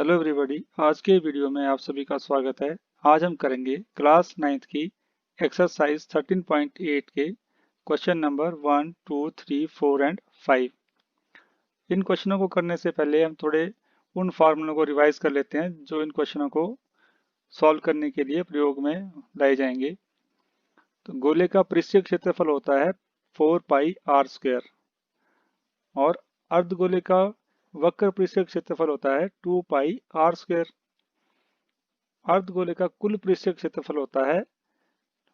Hello everybody. आज के video में आप सभी का स्वागत है। आज हम करेंगे क्लास 9th की एक्सरसाइज 13.8 के क्वेश्चन नंबर 1, 2, 3, 4 एंड 5। इन क्वेश्चनों को करने से पहले हम थोड़े उन फार्मूलों को रिवाइज कर लेते हैं जो इन क्वेश्चनों को सॉल्व करने के लिए प्रयोग में लाए जाएंगे। तो गोले का पृष्ठीय क्षेत्रफल होता है 4 पाई आर स्क्वायर और अर्धगोले का वक्र पृष्ठीय क्षेत्रफल होता है 2 पाई आर स्क्वायर। अर्धगोले का कुल पृष्ठीय क्षेत्रफल होता है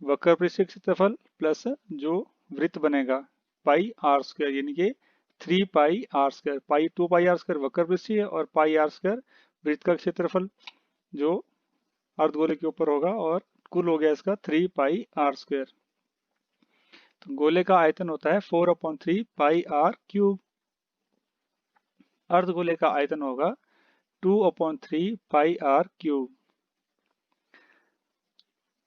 वक्र पृष्ठीय क्षेत्रफल प्लस जो वृत्त बनेगा पाई आर स्क्वायर, यानी कि 3 pi R square. Pi 2 pi R square वक्र पृष्ठीय और पाई आर स्क्वायर वृत्त का क्षेत्रफल जो अर्धगोले के ऊपर होगा, और कुल हो गया इसका 3 पाई आर स्क्वायर। तो गोले का आयतन होता है 4/3 पाई आर क्यूब। अर्धगोले का आयतन होगा 2/3 पाई आर क्यूब।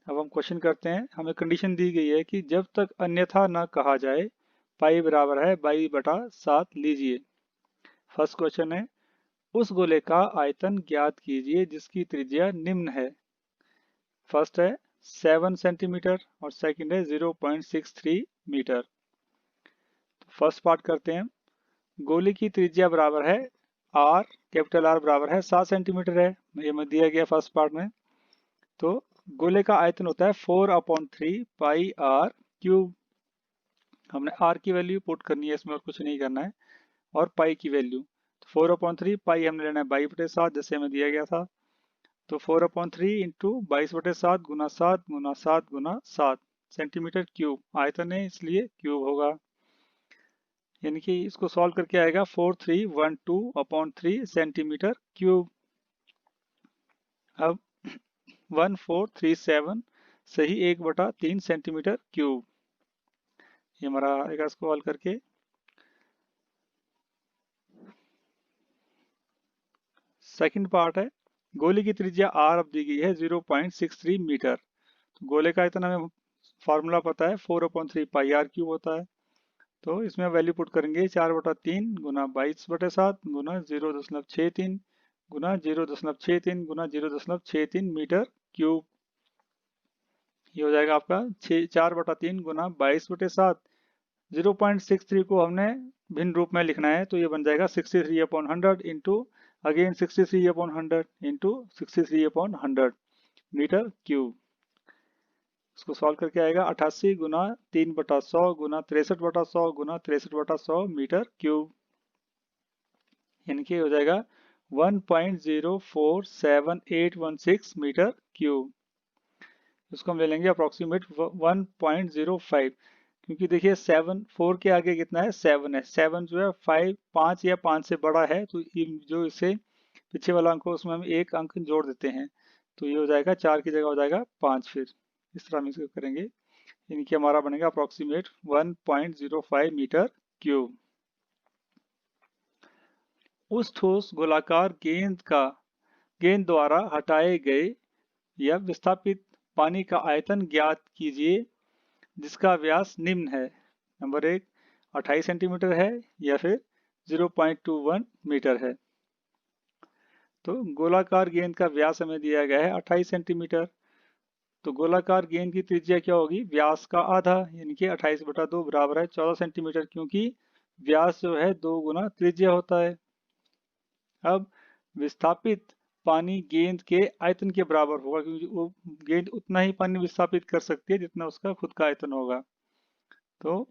अब हम क्वेश्चन करते हैं। हमें कंडीशन दी गई है कि जब तक अन्यथा न कहा जाए पाई बराबर है 22/7 लीजिए। फर्स्ट क्वेश्चन है, उस गोले का आयतन ज्ञात कीजिए जिसकी त्रिज्या निम्न है। फर्स्ट है 7 सेंटीमीटर और सेकंड है 0.63 मीटर। तो फर्स्ट पार्ट करते हैं। गोले की त्रिज्या बराबर है आर, कैपिटल आर बराबर है 7 सेंटीमीटर है, ये में दिया गया फर्स्ट पार्ट में। तो गोले का आयतन होता है 4/3 पाई आर क्यूब। हमने आर की वैल्यू पुट करनी है इसमें, और कुछ नहीं करना है। और पाई की वैल्यू तो 4/3 पाई हमने लेना है 22/7 जैसे हमें दिया गया था। तो 4/3 इंटू 22/7 गुना 7 गुना 7 गुना 7 सेंटीमीटर क्यूब। आयतन है इसलिए क्यूब होगा, यानी कि इसको सॉल्व करके आएगा 4312/3 सेंटीमीटर क्यूब। अब 1437 सही 1/3 सेंटीमीटर क्यूब, ये हमारा आएगा इसको हल करके। सेकंड पार्ट है, गोले की त्रिज्या आर अब दी गई है 0.63 मीटर। तो गोले का आयतन हमें फार्मूला पता है 4/3 पाई आर क्यूब होता है। तो इसमें वैल्यू पुट करेंगे 4/3 गुना 22/7 गुना 0.63 गुना 0.63 गुना 0.63 मीटर क्यूब। ये हो जाएगा आपका 4/3 गुना 22/7। 0.63 को हमने भिन्न रूप में लिखना है, तो ये बन जाएगा 63/100 into again 63/100 into 63/100 metre cube. इसको सॉल्व करके आएगा 88 गुना 3/100 गुना 63/100 गुना 63/100 मीटर क्यूब, यानी कि हो जाएगा 1.047816 मीटर क्यूब। इसको हम ले लेंगे अप्रोक्सीमेट 1.05, क्योंकि देखिए 7 4 के आगे कितना है 7 है। 7 जो है 5 या 5 से बड़ा है, तो जो इसे पीछे वाला अंक हो उसमें हम एक अंक जोड़ देते हैं, तो ये हो जाएगा 4 की जगह हो जाएगा 5। फिर इस तरह हम इसको करेंगे, यानी कि हमारा बनेगा अप्रोक्सीमेट 1.05 मीटर क्यूब। उस ठोस गोलाकार गेंद द्वारा हटाए गए या विस्थापित पानी का आयतन ज्ञात कीजिए जिसका व्यास निम्न है। नंबर 1 28 सेंटीमीटर है या फिर 0.21 मीटर है। तो गोलाकार गेंद का व्यास हमें दिया गया है 28 सेंटीमीटर। तो गोलाकार गेंद की त्रिज्या क्या होगी, व्यास का आधा, यानी कि 28/2 बराबर है 14 सेंटीमीटर, क्योंकि व्यास जो है 2 गुना त्रिज्या होता है। अब विस्थापित पानी गेंद के आयतन के बराबर होगा, क्योंकि वो गेंद उतना ही पानी विस्थापित कर सकती है जितना उसका खुद का आयतन होगा। तो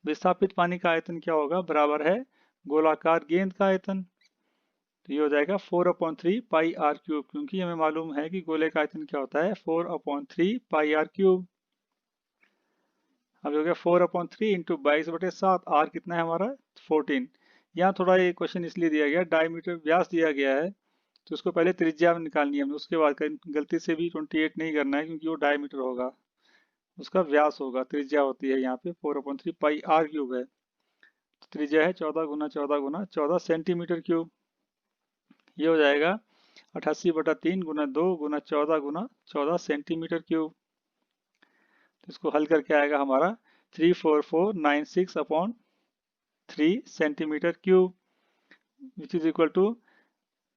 विस्थापित पानी का आयतन क्या होगा, बराबर है गोलाकार गेंद का आयतन। तो ये हो जाएगा 4/3 पाई आर क्यूब, क्योंकि हमें मालूम है कि गोले का आयतन क्या होता है 4/3 पाई आर क्यूब। अब हो गया 4/3 इंटू 22/7, आर कितना है हमारा 14। यहाँ थोड़ा ये क्वेश्चन इसलिए दिया गया, डायमीटर व्यास दिया गया है, तो उसको पहले त्रिज्या में निकालनी है हमें, उसके बाद गलती से भी 28 नहीं करना है, क्योंकि वो डायमीटर होगा, उसका व्यास होगा, त्रिज्या होती है यहाँ पे 4/3 पाई आर क्यूब है। तो त्रिज्या है 14 गुना 14 गुना 14 सेंटीमीटर क्यूब। ये हो जाएगा 88/3 गुना 2 गुना 14 सेंटीमीटर क्यूब। तो इसको हल करके आएगा हमारा 34496/3 centimetre cube, which is equal to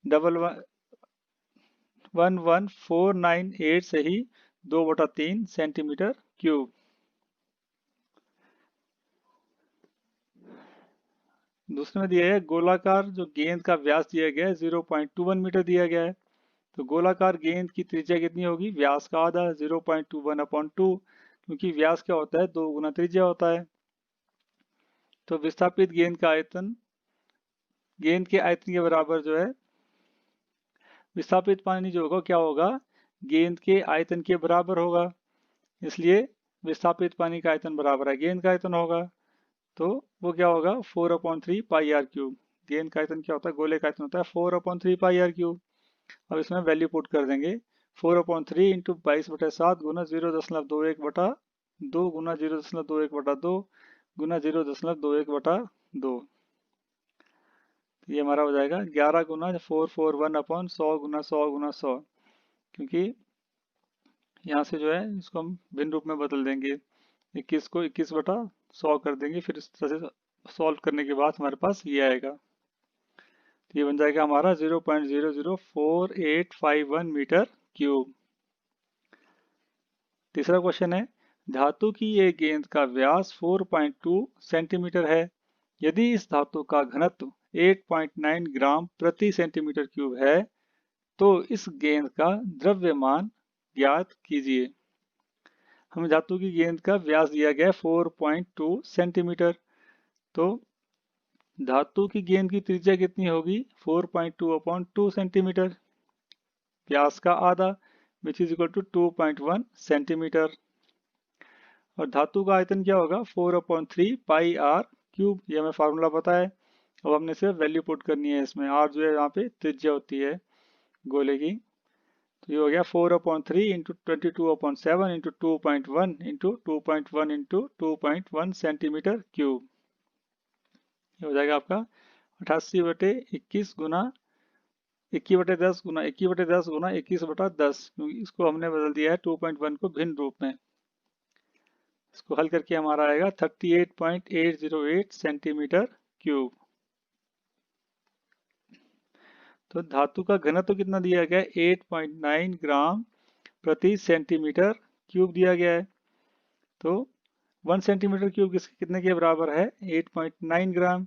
11498 से ही 2/3 सेंटीमीटर क्यूब। दूसरे में दिया है गोलाकार जो गेंद का व्यास दिया गया है 0.21 मीटर दिया गया है। तो गोलाकार गेंद की त्रिज्या कितनी होगी, व्यास का आधा 0.21/2, क्योंकि व्यास क्या होता है 2 गुना त्रिज्या होता है। तो विस्थापित गेंद का आयतन, गेंद के आयतन के बराबर जो है विस्थापित पानी जो होगा क्या होगा, गेंद के आयतन के बराबर होगा। इसलिए विस्थापित पानी का आयतन बराबर है गेंद का आयतन होगा। तो वो क्या होगा 4/3 पाई आर क्यूब। गेंद का आयतन क्या होता है, गोले का आयतन होता है 4/3 पाई आर क्यूब। अब इसमें वैल्यू पुट कर देंगे 4/3 इंटू 22/7 गुना 0.21/2 गुना 0.21/2 गुना 0.21/2। ये हमारा हो जाएगा 11 गुना 441/100 गुना 100 गुना 100, क्योंकि यहाँ से जो है इसको हम भिन्न रूप में बदल देंगे, 21 को 21/100 कर देंगे, फिर इस तरह से सॉल्व करने के बाद हमारे पास ये आएगा। तो ये बन जाएगा हमारा 0.004851 मीटर क्यूब। तीसरा क्वेश्चन है धातु की एक गेंद का व्यास 4.2 सेंटीमीटर है। यदि इस धातु का घनत्व 8.9 ग्राम प्रति सेंटीमीटर क्यूब है तो इस गेंद का द्रव्यमान ज्ञात कीजिए। हमें धातु की गेंद का व्यास दिया गया है 4.2 सेंटीमीटर। तो धातु की गेंद की त्रिज्या कितनी होगी 4.2/2 सेंटीमीटर, व्यास का आधा which is equal to 2.1 centimetre. और धातु का आयतन क्या होगा 4/3 पाई आर क्यूब। ये हमें फार्मूला पता है। अब हमने सिर्फ वैल्यू पुट करनी है इसमें। आर जो है यहाँ पे त्रिज्या होती है गोले की। तो ये हो गया 4/3 into 22/7 into 2.1 into 2.1 into 2.1 centimetre cube. ये हो जाएगा आपका 88/21 गुना 21/10 गुना 21/10 गुना 21/10, क्योंकि इसको हमने बदल दिया है 2.1 को भिन्न रूप में। इसको हल करके हमारा आएगा 38.808 सेंटीमीटर क्यूब। तो धातु का घनत्व कितना दिया गया है 8.9 ग्राम प्रति सेंटीमीटर क्यूब दिया गया है। तो 1 सेंटीमीटर क्यूब कितने के बराबर है 8.9 ग्राम।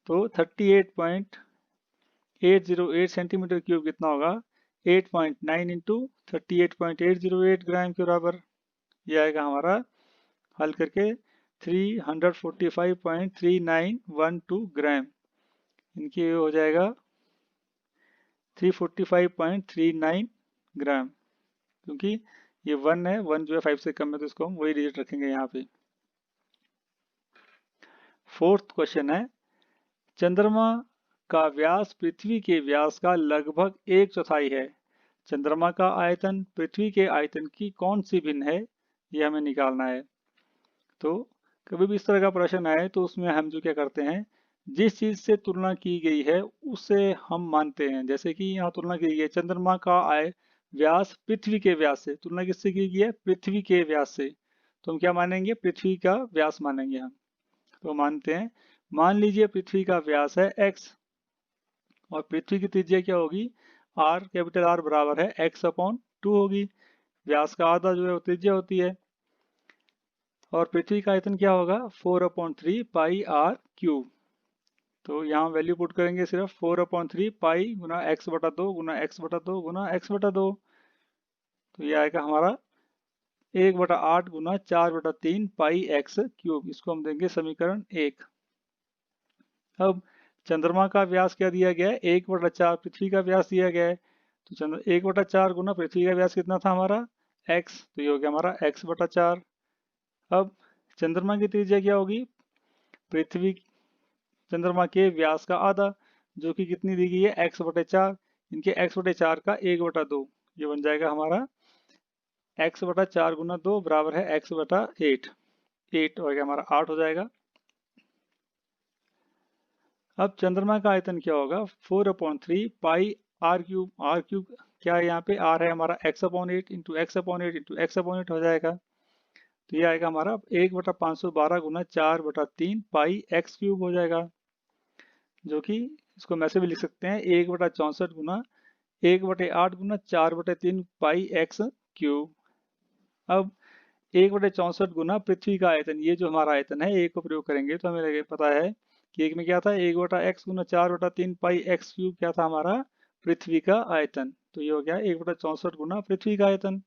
तो 38.808 सेंटीमीटर क्यूब कितना होगा 8.9 इंटू 38.808 ग्राम के बराबर। यह आएगा हमारा हल करके 345.3912 ग्राम। इनकी हो जाएगा 345.39 ग्राम, क्योंकि ये 1 है, 1 जो है 5 से कम है तो इसको हम वही डिजिट रखेंगे यहाँ पे। फोर्थ क्वेश्चन है चंद्रमा का व्यास पृथ्वी के व्यास का लगभग 1/4 है। चंद्रमा का आयतन पृथ्वी के आयतन की कौन सी भिन्न है, ये हमें निकालना है। तो कभी भी इस तरह का प्रश्न आए तो उसमें हम जो क्या करते हैं, जिस चीज से तुलना की गई है उसे हम मानते हैं। जैसे कि यहाँ तुलना की गई है चंद्रमा का व्यास पृथ्वी के व्यास से, तुलना किससे की गई है पृथ्वी के व्यास से, तो हम क्या मानेंगे पृथ्वी का व्यास मानेंगे हम। तो मानते हैं, मान लीजिए पृथ्वी का व्यास है x और पृथ्वी की त्रिज्या क्या होगी r, कैपिटल R बराबर है x/2 होगी। व्यास का आधा जो है वो त्रिज्या होती है और पृथ्वी का आयतन क्या होगा 4/3 पाई आर क्यूब। तो यहाँ वैल्यू पुट करेंगे सिर्फ 4/3 पाई गुना x/2 गुना x/2 गुना x/2। तो ये आएगा हमारा 1/8 गुना 4/3 पाई x क्यूब। इसको हम देंगे समीकरण 1। अब चंद्रमा का व्यास क्या दिया गया है 1/4 पृथ्वी का व्यास दिया गया है। तो 1/4 गुना पृथ्वी का व्यास कितना था हमारा x, तो ये हो गया हमारा x/4। अब चंद्रमा की त्रिज्या क्या होगी पृथ्वी चंद्रमा के व्यास का आधा, जो कि कितनी दी गई है x/4। इनके x/4 का 1/2, ये बन जाएगा हमारा x/4 गुना 2 बराबर है x/8। 8 हो गया हमारा 8 हो जाएगा। अब चंद्रमा का आयतन क्या होगा 4/3 पाई आर क्यूब। आर क्यूब क्या है यहाँ पे r है हमारा x/8 into x/8 into x/8 हो जाएगा। तो ये आएगा हमारा 1/512 गुना 4/3 पाई x क्यूब हो जाएगा, जो कि इसको हम ऐसे भी लिख सकते हैं 1/64 गुना 1/8 गुना 4/3 पाई एक्स क्यूब। अब 1/64 गुना पृथ्वी का आयतन, ये जो हमारा आयतन है एक को प्रयोग करेंगे तो हमें लगे पता है कि एक में क्या था 1/x गुना 4/3 पाई एक्स क्यूब क्या था हमारा पृथ्वी का आयतन। तो ये हो गया 1/64 गुना पृथ्वी का आयतन।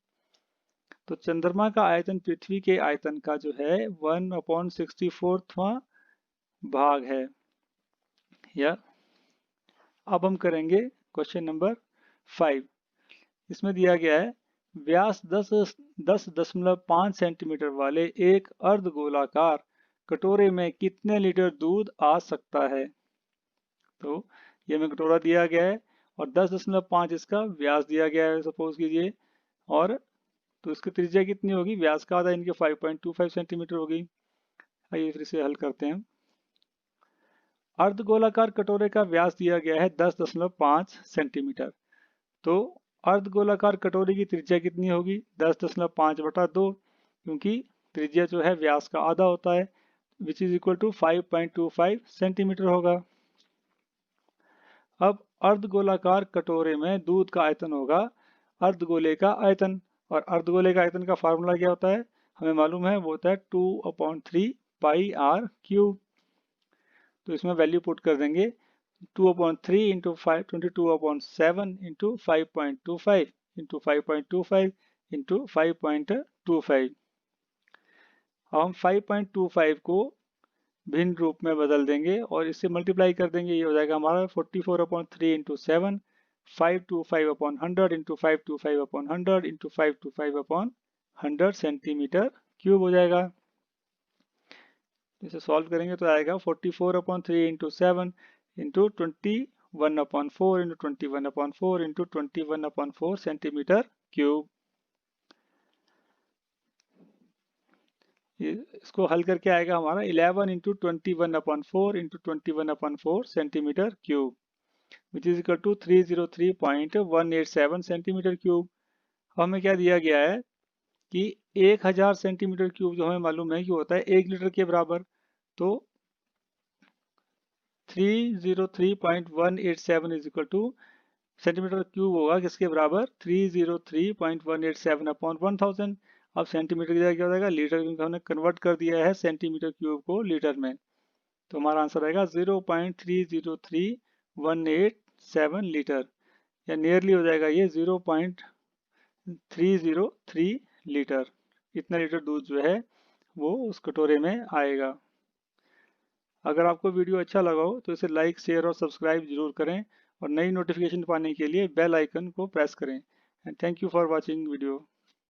तो चंद्रमा का आयतन पृथ्वी के आयतन का जो है 1/64वां भाग है। या अब हम करेंगे क्वेश्चन नंबर 5। इसमें दिया गया है व्यास 10.5 सेंटीमीटर वाले एक अर्धगोलाकार कटोरे में कितने लीटर दूध आ सकता है। तो ये हमें कटोरा दिया गया है और 10.5 इसका व्यास दिया गया है सपोज कीजिए, और तो इसकी त्रिज्या कितनी होगी, व्यास का आधा इनके 5.25 सेंटीमीटर होगी। आइए फिर इसे हल करते हैं। अर्धगोलाकार कटोरे का व्यास दिया गया है 10.5 सेंटीमीटर। तो अर्धगोलाकार कटोरे की त्रिज्या कितनी होगी 10.5/2, क्योंकि त्रिज्या जो है व्यास का आधा होता है, which is equal to 5.25 centimetre होगा। अब अर्धगोलाकार कटोरे में दूध का आयतन होगा अर्धगोले का आयतन, और अर्धगोले का आयतन का फार्मूला क्या होता है हमें मालूम है, वो होता है 2/3 पाई आर क्यूब। तो इसमें वैल्यू पुट कर देंगे 2/3 इंटू 22/7 इंटू 5.25 इंटू 5.25 इंटू 5.25। अब हम 5.25 को भिन्न रूप में बदल देंगे और इससे मल्टीप्लाई कर देंगे, ये हो जाएगा हमारा 44/3 into 7 525/100 into 525/100 into 525/100 centimetre cube हो जाएगा। इसे सॉल्व करेंगे तो आएगा 44/3 into 7 into 21/4 into 21/4 into 21/4 centimetre cube. इसको हल करके आएगा हमारा 11 into 21/4 into 21/4 centimetre cube, which is equal to 303.187 centimetre cube. हमें क्या दिया गया है कि 1000 सेंटीमीटर क्यूब जो हमें मालूम है कि होता है 1 लीटर के बराबर। तो 303.187 is equal two centimetre cube होगा किसके बराबर 303.187 अपॉन 1000। अब सेंटीमीटर की जगह क्या हो जाएगा लीटर, क्योंकि हमने कन्वर्ट कर दिया है सेंटीमीटर क्यूब को लीटर में। तो हमारा आंसर आएगा 0.303187 लीटर, या नियरली हो जाएगा ये 0.303 लीटर। इतना लीटर दूध जो है वो उस कटोरे में आएगा। अगर आपको वीडियो अच्छा लगा हो तो इसे लाइक शेयर और सब्सक्राइब जरूर करें, और नई नोटिफिकेशन पाने के लिए बेल आइकन को प्रेस करें। And thank you for watching video.